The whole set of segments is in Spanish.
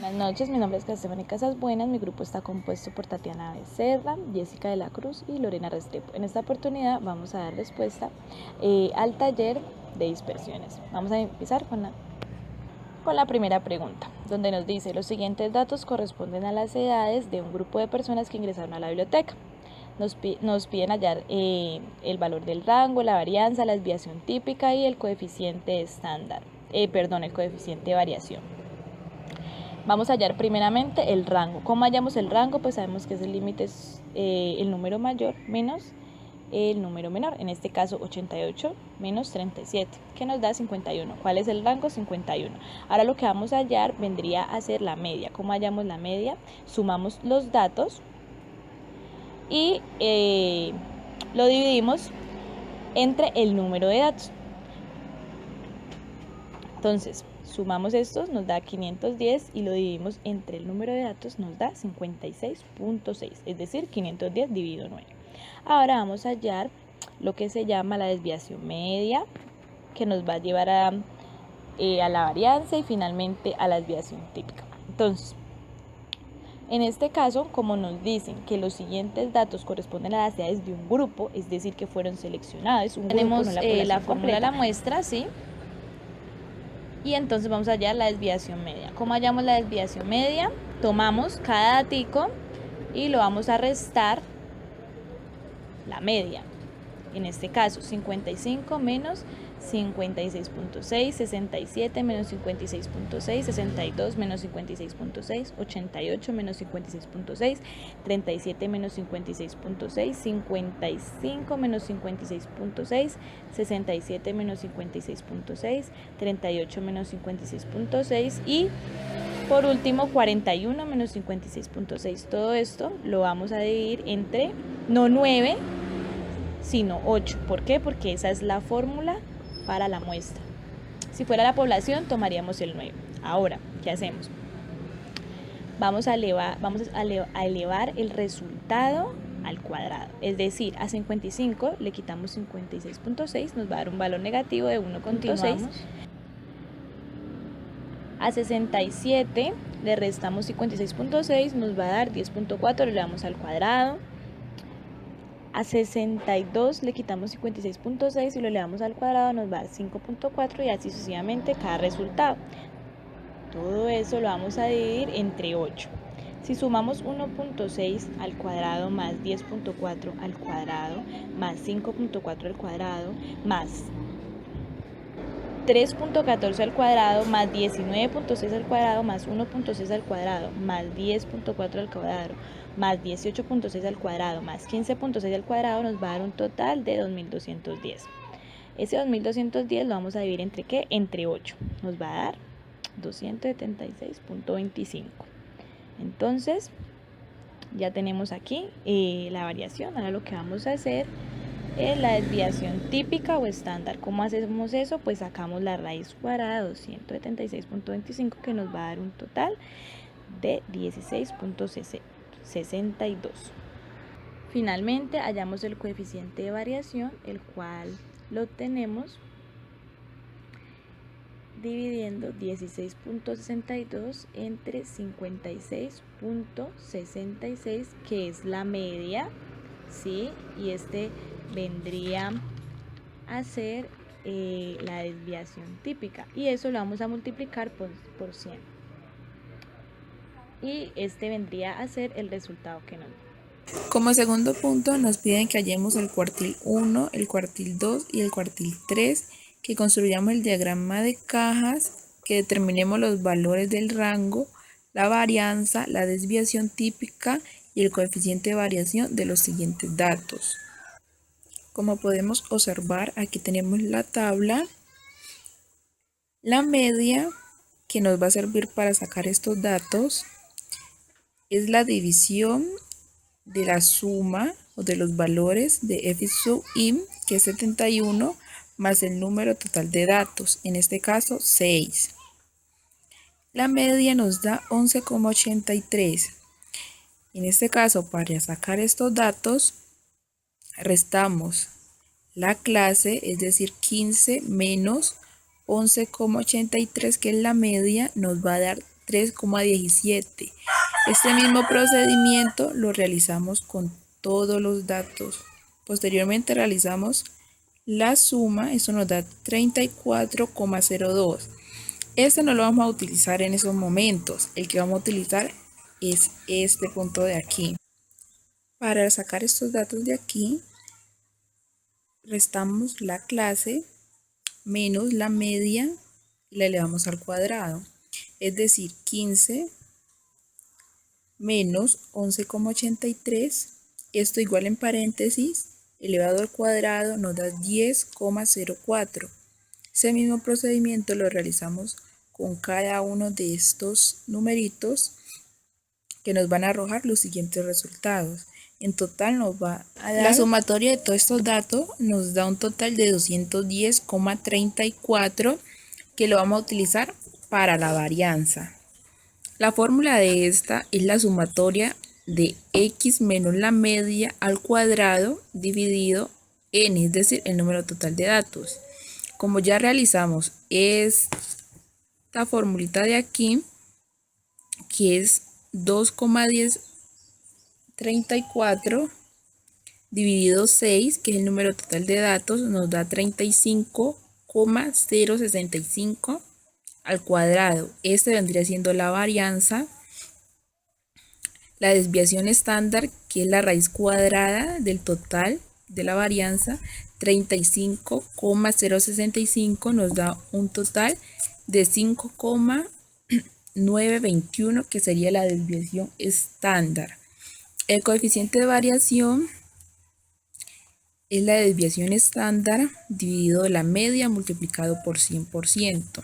Buenas noches, mi nombre es Castephanie Casas Buenas, mi grupo está compuesto por Tatiana Becerra, Jessica de la Cruz y Lorena Restrepo. En esta oportunidad vamos a dar respuesta al taller de dispersiones. Vamos a empezar con la primera pregunta, donde nos dice: los siguientes datos corresponden a las edades de un grupo de personas que ingresaron a la biblioteca. Nos piden hallar el valor del rango, la varianza, la desviación típica y el coeficiente estándar, el coeficiente de variación. Vamos a hallar primeramente el rango. ¿Cómo hallamos el rango? Pues sabemos que ese límite es el número mayor menos el número menor, en este caso 88 menos 37, que nos da 51. ¿Cuál es el rango? 51. Ahora lo que vamos a hallar vendría a ser la media. ¿Cómo hallamos la media? Sumamos los datos y lo dividimos entre el número de datos. Entonces, sumamos estos, nos da 510 y lo dividimos entre el número de datos, nos da 56.6, es decir, 510 dividido 9. Ahora vamos a hallar lo que se llama la desviación media, que nos va a llevar a la varianza y finalmente a la desviación típica. Entonces, en este caso, como nos dicen que los siguientes datos corresponden a las edades de un grupo, es decir, que fueron seleccionados, tenemos la fórmula de la muestra, ¿sí? Y entonces vamos a hallar la desviación media. ¿Cómo hallamos la desviación media? Tomamos cada datico y lo vamos a restar la media. En este caso, 55 menos 56.6, 67 menos 56.6, 62 menos 56.6, 88 menos 56.6, 37 menos 56.6, 55 menos 56.6, 67 menos 56.6, 38 menos 56.6 y por último 41 menos 56.6. Todo esto lo vamos a dividir entre no 9, sino 8. ¿Por qué? Porque esa es la fórmula para la muestra. Si fuera la población, tomaríamos el 9. Ahora, ¿qué hacemos? Vamos a elevar el resultado al cuadrado. Es decir, a 55 le quitamos 56.6, nos va a dar un valor negativo de 1.6. A 67 le restamos 56.6, nos va a dar 10.4, lo elevamos al cuadrado. A 62 le quitamos 56.6 y lo elevamos al cuadrado, nos va a dar 5.4 y así sucesivamente cada resultado. Todo eso lo vamos a dividir entre 8. Si sumamos 1.6 al cuadrado más 10.4 al cuadrado más 5.4 al cuadrado más 3.14 al cuadrado más 19.6 al cuadrado más 1.6 al cuadrado más 10.4 al cuadrado más 18.6 al cuadrado más 15.6 al cuadrado nos va a dar un total de 2210. Ese 2210 lo vamos a dividir entre ¿qué? Entre 8. Nos va a dar 276.25. Entonces, ya tenemos aquí la variación. Ahora lo que vamos a hacer es la desviación típica o estándar. ¿Cómo hacemos eso? Pues sacamos la raíz cuadrada de 276.25 que nos va a dar un total de 16.62. Finalmente hallamos el coeficiente de variación, el cual lo tenemos dividiendo 16.62 entre 56.66, que es la media, ¿sí? Y este vendría a ser la desviación típica y eso lo vamos a multiplicar por 100 y este vendría a ser el resultado que nos da. Como segundo punto nos piden que hallemos el cuartil 1, el cuartil 2 y el cuartil 3, que construyamos el diagrama de cajas, que determinemos los valores del rango, la varianza, la desviación típica y el coeficiente de variación de los siguientes datos. Como podemos observar, aquí tenemos la tabla, la media, que nos va a servir para sacar estos datos, es la división de la suma o de los valores de f sub i, que es 71, más el número total de datos, en este caso 6. La media nos da 11,83. En este caso, para sacar estos datos, restamos la clase, es decir, 15 menos 11,83, que es la media, nos va a dar 3,17. Este mismo procedimiento lo realizamos con todos los datos. Posteriormente realizamos la suma, eso nos da 34,02. Este no lo vamos a utilizar en esos momentos, el que vamos a utilizar es este punto de aquí. Para sacar estos datos de aquí, restamos la clase menos la media y la elevamos al cuadrado. Es decir, 15 menos 11,83, esto igual en paréntesis, elevado al cuadrado nos da 10,04. Ese mismo procedimiento lo realizamos con cada uno de estos numeritos que nos van a arrojar los siguientes resultados. En total nos va a dar, la sumatoria de todos estos datos nos da un total de 210,34 que lo vamos a utilizar para la varianza. La fórmula de esta es la sumatoria de x menos la media al cuadrado dividido n, es decir, el número total de datos. Como ya realizamos esta formulita de aquí, que es 2,1034 dividido 6, que es el número total de datos, nos da 35,065 al cuadrado. Este vendría siendo la varianza. La desviación estándar, que es la raíz cuadrada del total de la varianza, 35,065 nos da un total de 5,921, que sería la desviación estándar. El coeficiente de variación es la desviación estándar dividido la media multiplicado por 100%.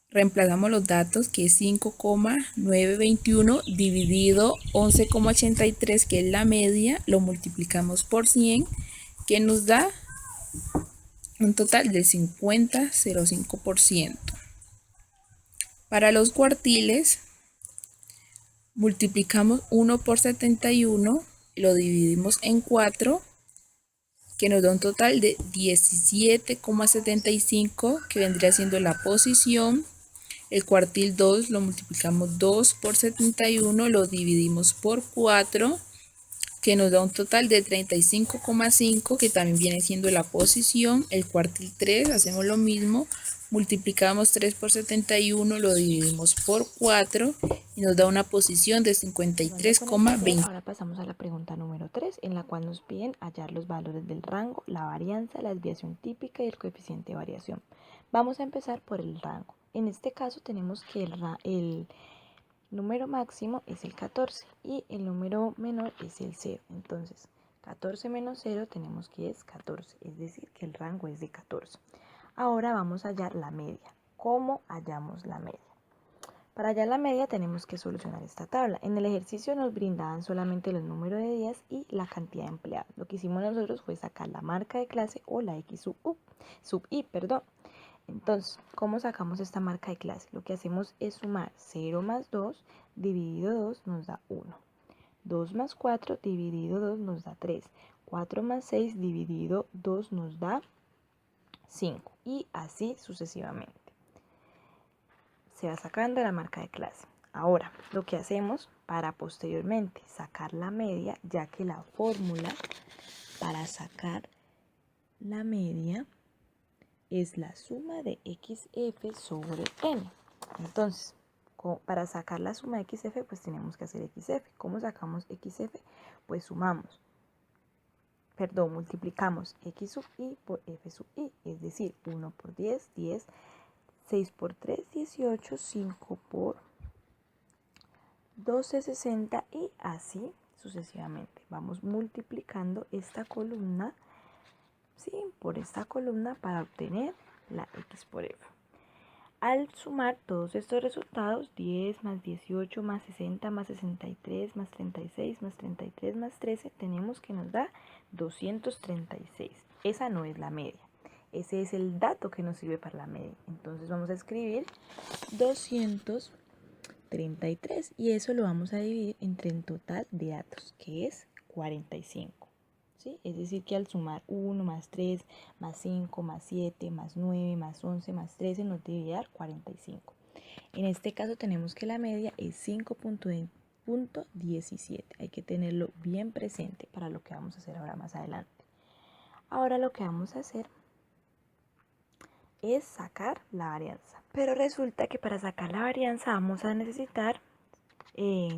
Reemplazamos los datos, que es 5,921 dividido 11,83, que es la media, lo multiplicamos por 100, que nos da un total de 50,05%. Para los cuartiles, multiplicamos 1 por 71, lo dividimos en 4, que nos da un total de 17,75, que vendría siendo la posición. El cuartil 2 lo multiplicamos 2 por 71, lo dividimos por 4, que nos da un total de 35,5, que también viene siendo la posición. El cuartil 3 hacemos lo mismo, multiplicamos 3 por 71, lo dividimos por 4 y nos da una posición de 53,20. Ahora pasamos a la pregunta número 3, en la cual nos piden hallar los valores del rango, la varianza, la desviación típica y el coeficiente de variación. Vamos a empezar por el rango. En este caso tenemos que el número máximo es el 14 y el número menor es el 0. Entonces, 14 menos 0 tenemos que es 14, es decir, que el rango es de 14. Ahora vamos a hallar la media. ¿Cómo hallamos la media? Para hallar la media tenemos que solucionar esta tabla. En el ejercicio nos brindaban solamente el número de días y la cantidad de empleados. Lo que hicimos nosotros fue sacar la marca de clase o la X sub I. Entonces, ¿cómo sacamos esta marca de clase? Lo que hacemos es sumar 0 más 2 dividido 2 nos da 1. 2 más 4 dividido 2 nos da 3. 4 más 6 dividido 2 nos da 5. Y así sucesivamente. Se va sacando la marca de clase. Ahora, lo que hacemos para posteriormente sacar la media, ya que la fórmula para sacar la media es la suma de XF sobre N. Entonces, para sacar la suma de XF, pues tenemos que hacer XF. ¿Cómo sacamos XF? Pues multiplicamos X sub I por F sub I, es decir, 1 por 10, 10, 6 por 3, 18, 5 por 12, 60 y así sucesivamente. Vamos multiplicando esta columna, ¿sí?, por esta columna para obtener la X por F. Al sumar todos estos resultados, 10 más 18 más 60 más 63 más 36 más 33 más 13, tenemos que nos da 236. Esa no es la media. Ese es el dato que nos sirve para la media. Entonces vamos a escribir 233 y eso lo vamos a dividir entre el total de datos, que es 45. ¿Sí? Es decir, que al sumar 1 más 3 más 5 más 7 más 9 más 11 más 13 nos debe dar 45. En este caso tenemos que la media es 5.17. Hay que tenerlo bien presente para lo que vamos a hacer ahora más adelante. Ahora lo que vamos a hacer es sacar la varianza. Pero resulta que para sacar la varianza vamos a necesitar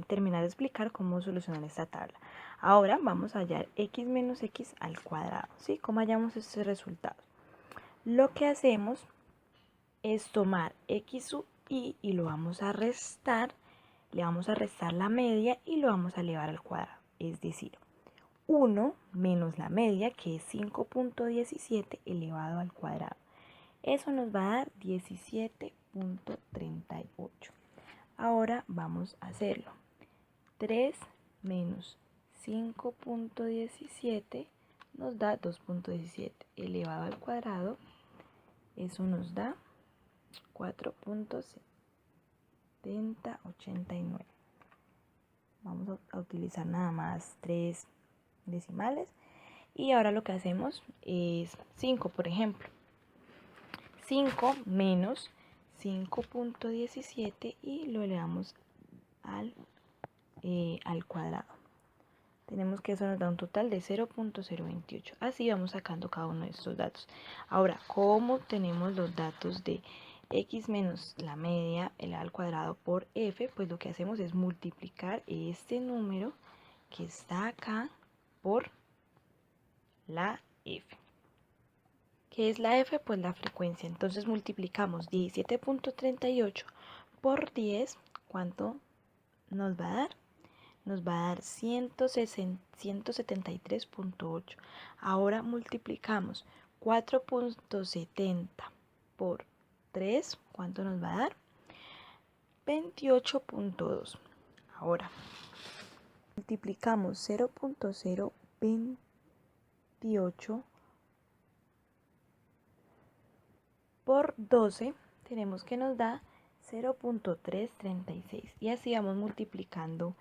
terminar de explicar cómo solucionar esta tabla. Ahora vamos a hallar x menos x al cuadrado, ¿sí? ¿Cómo hallamos este resultado? Lo que hacemos es tomar x sub y lo vamos a restar, le vamos a restar la media y lo vamos a elevar al cuadrado. Es decir, 1 menos la media, que es 5.17 elevado al cuadrado. Eso nos va a dar 17.38. Ahora vamos a hacerlo. 3 menos 5.17 nos da 2.17 elevado al cuadrado. Eso nos da 4.7089. Vamos a utilizar nada más 3 decimales. Y ahora lo que hacemos es 5, por ejemplo. 5 menos 5.17 y lo elevamos al cuadrado. Tenemos que eso nos da un total de 0.028. Así vamos sacando cada uno de estos datos. Ahora, ¿cómo tenemos los datos de x menos la media elevado al cuadrado por f? Pues lo que hacemos es multiplicar este número que está acá por la f. ¿Qué es la f? Pues la frecuencia. Entonces multiplicamos 17.38 por 10. ¿Cuánto nos va a dar? Nos va a dar 173.8. Ahora multiplicamos 4.70 por 3. ¿Cuánto nos va a dar? 28.2. Ahora multiplicamos 0.028 por 12. Tenemos que nos da 0.336. Y así vamos multiplicando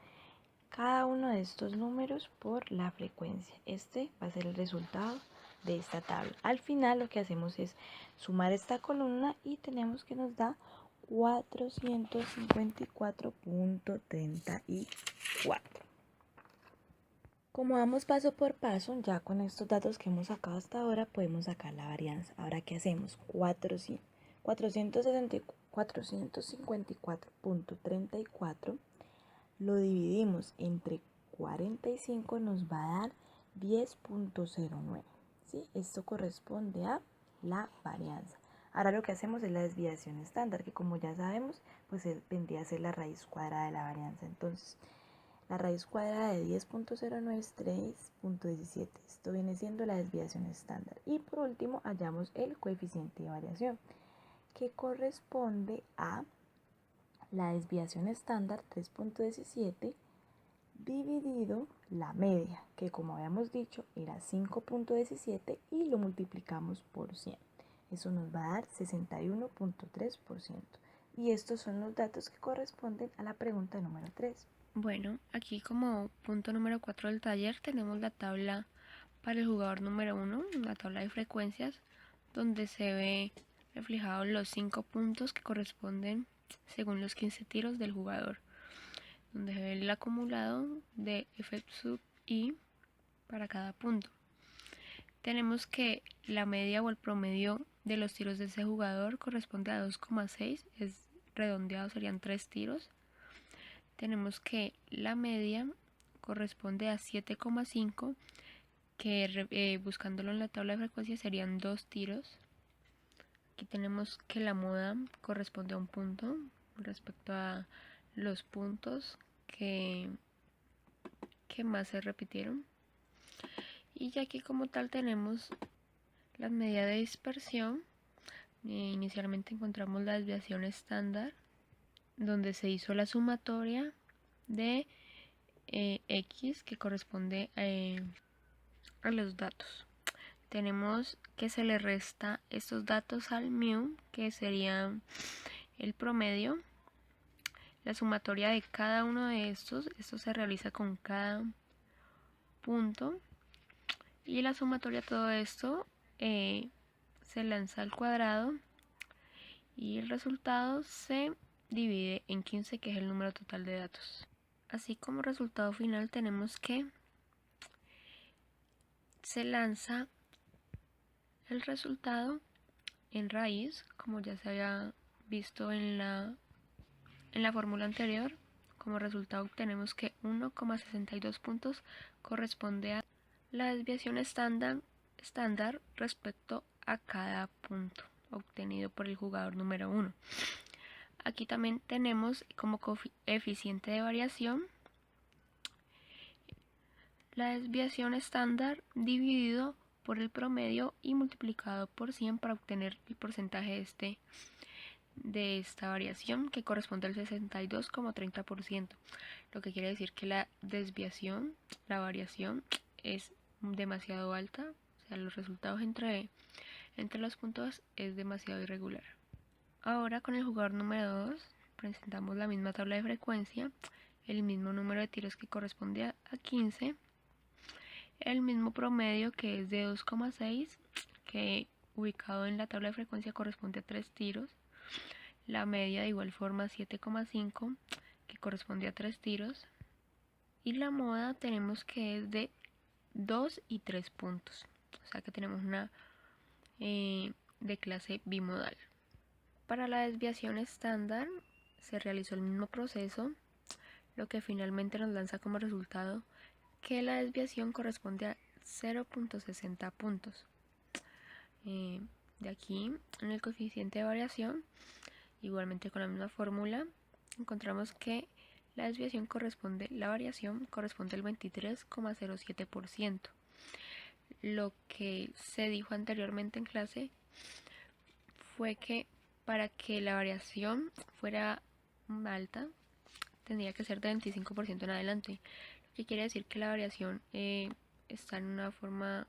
cada uno de estos números por la frecuencia. Este va a ser el resultado de esta tabla. Al final lo que hacemos es sumar esta columna y tenemos que nos da 454.34. Como vamos paso por paso, ya con estos datos que hemos sacado hasta ahora podemos sacar la varianza. Ahora, ¿qué hacemos? 454.34 lo dividimos entre 45, nos va a dar 10.09. ¿Sí? Esto corresponde a la varianza. Ahora lo que hacemos es la desviación estándar, que como ya sabemos, pues vendría a ser la raíz cuadrada de la varianza. Entonces, la raíz cuadrada de 10.09 es 3.17. Esto viene siendo la desviación estándar. Y por último, hallamos el coeficiente de variación, que corresponde a la desviación estándar 3.17 dividido la media, que como habíamos dicho era 5.17 y lo multiplicamos por 100. Eso nos va a dar 61.3%. Y estos son los datos que corresponden a la pregunta número 3. Bueno, aquí como punto número 4 del taller tenemos la tabla para el jugador número 1, la tabla de frecuencias, donde se ve reflejados los 5 puntos que corresponden según los 15 tiros del jugador, donde se ve el acumulado de F sub I para cada punto. Tenemos que la media o el promedio de los tiros de ese jugador corresponde a 2,6, es redondeado, serían 3 tiros. Tenemos que la media corresponde a 7,5, que buscándolo en la tabla de frecuencia serían 2 tiros. Aquí tenemos que la moda corresponde a un punto respecto a los puntos que más se repitieron. Y ya aquí como tal tenemos las medidas de dispersión. Inicialmente encontramos la desviación estándar, donde se hizo la sumatoria de X, que corresponde a los datos. Tenemos que se le resta estos datos al mu, que sería el promedio. La sumatoria de cada uno de estos, esto se realiza con cada punto. Y la sumatoria de todo esto se lanza al cuadrado y el resultado se divide en 15, que es el número total de datos. Así como resultado final tenemos que se lanza el resultado en raíz, como ya se había visto en la fórmula anterior. Como resultado obtenemos que 1,62 puntos corresponde a la desviación estándar respecto a cada punto obtenido por el jugador número 1. Aquí también tenemos como coeficiente de variación la desviación estándar dividido por el promedio y multiplicado por 100 para obtener el porcentaje de esta variación, que corresponde al 62,30%, lo que quiere decir que la variación es demasiado alta, o sea, los resultados entre los puntos es demasiado irregular. Ahora con el jugador número 2 presentamos la misma tabla de frecuencia, el mismo número de tiros que corresponde a 15, el mismo promedio que es de 2,6, que ubicado en la tabla de frecuencia corresponde a 3 tiros, la media de igual forma 7,5, que corresponde a 3 tiros, y la moda tenemos que es de 2 y 3 puntos, o sea que tenemos una de clase bimodal. Para la desviación estándar se realizó el mismo proceso, lo que finalmente nos lanza como resultado que la desviación corresponde a 0,60 puntos. De aquí, en el coeficiente de variación, igualmente con la misma fórmula, encontramos que la desviación la variación corresponde al 23,07%. Lo que se dijo anteriormente en clase fue que para que la variación fuera alta, tendría que ser de 25% en adelante, lo que quiere decir que la variación está en una forma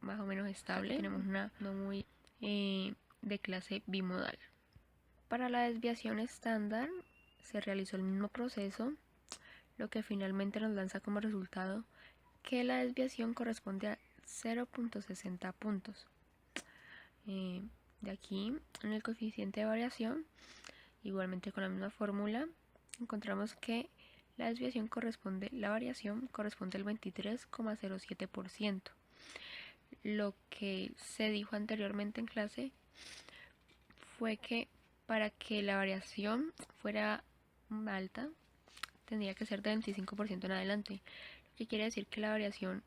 más o menos estable. Tenemos una no muy de clase bimodal. Para la desviación estándar se realizó el mismo proceso, lo que finalmente nos lanza como resultado que la desviación corresponde a 0,60 puntos. De aquí, en el coeficiente de variación, igualmente con la misma fórmula, encontramos que la variación corresponde al 23,07%. Lo que se dijo anteriormente en clase fue que para que la variación fuera alta, tendría que ser de 25% en adelante, lo que quiere decir que la variación